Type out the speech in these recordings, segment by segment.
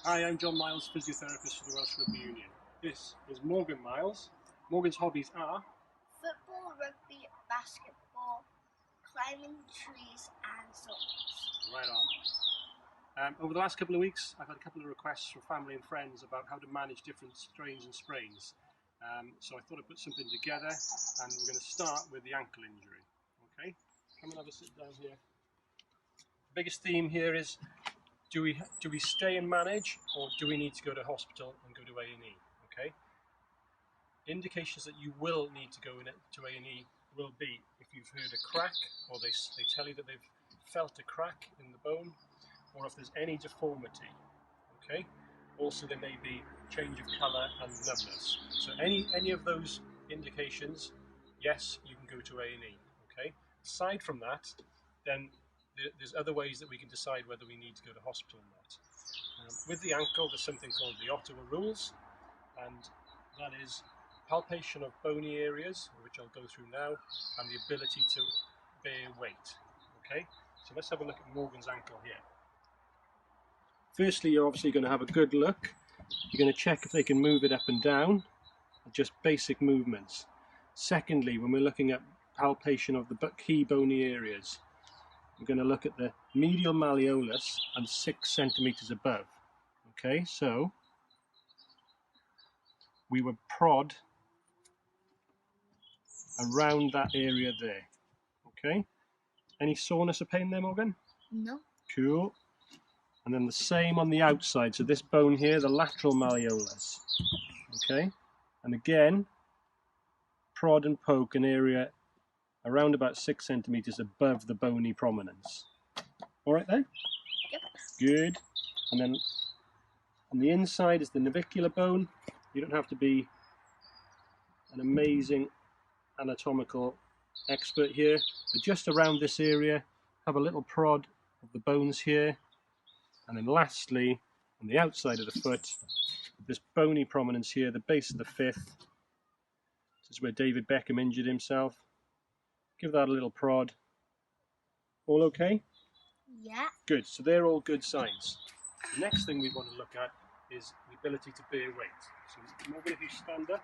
Hi, I'm John Miles, physiotherapist for the Welsh Rugby Union. This is Morgan Miles. Morgan's hobbies are football, rugby, basketball, climbing trees and swords. right on. Over the last couple of weeks, I've had a couple of requests from family and friends about how to manage different strains and sprains. So I thought I'd put something together, and we're going to start with the ankle injury. Okay, come and have a sit down here. The biggest theme here is: do we stay and manage, or do we need to go to hospital and go to A&E? Okay. Indications that you will need to go to A&E will be if you've heard a crack, or they tell you that they've felt a crack in the bone, or if there's any deformity. Okay. Also, there may be change of colour and numbness. So any of those indications, yes, you can go to A&E. Okay. Aside from that, then there's other ways that we can decide whether we need to go to hospital or not. With the ankle, there's something called the Ottawa Rules, and that is palpation of bony areas, which I'll go through now, and the ability to bear weight. Okay, so let's have a look at Morgan's ankle here. Firstly, you're obviously going to have a good look. You're going to check if they can move it up and down, just basic movements. Secondly, when we're looking at palpation of the key bony areas, we're going to look at the medial malleolus and 6 centimeters above. Okay, so we would prod around that area there. Okay, any soreness or pain there, Morgan? No. Cool. And then the same on the outside, so this bone here, the lateral malleolus. Okay, and again, prod and poke an area around about 6 centimeters above the bony prominence. All right there? Yep. Good. And then on the inside is the navicular bone. You don't have to be an amazing anatomical expert here, but just around this area, have a little prod of the bones here. And then lastly, on the outside of the foot, this bony prominence here, the base of the fifth. This is where David Beckham injured himself. Give that a little prod. All okay? Yeah. Good, so they're all good signs. The next thing we want to look at is the ability to bear weight. So Morgan, if you stand up,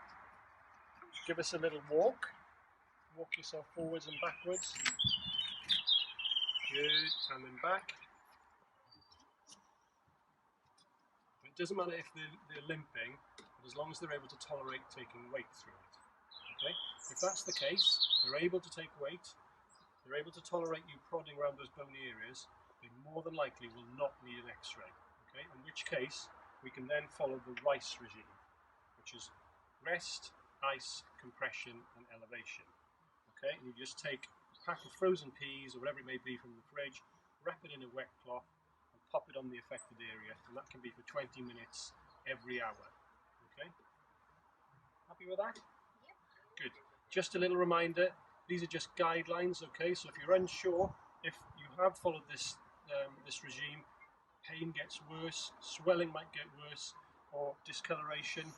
give us a little walk. Walk yourself forwards and backwards. Good, and then back. It doesn't matter if they're limping, but as long as they're able to tolerate taking weight through it. Okay? If that's the case, they're able to take weight, they're able to tolerate you prodding around those bony areas, they more than likely will not need an x-ray. Okay? In which case, we can then follow the RICE regime, which is rest, ice, compression, and elevation. Okay? And you just take a pack of frozen peas, or whatever it may be from the fridge, wrap it in a wet cloth, pop it on the affected area, and that can be for 20 minutes every hour. Okay? Happy with that? Yep. Good. Just a little reminder, these are just guidelines, okay? So if you're unsure, if you have followed this regime, pain gets worse, swelling might get worse, or discoloration,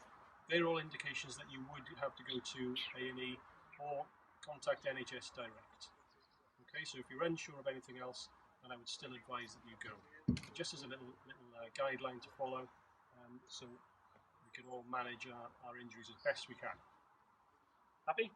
they're all indications that you would have to go to A&E or contact NHS direct. Okay, so if you're unsure of anything else, then I would still advise that you go. Just as a little guideline to follow, so we can all manage our injuries as best we can. Happy?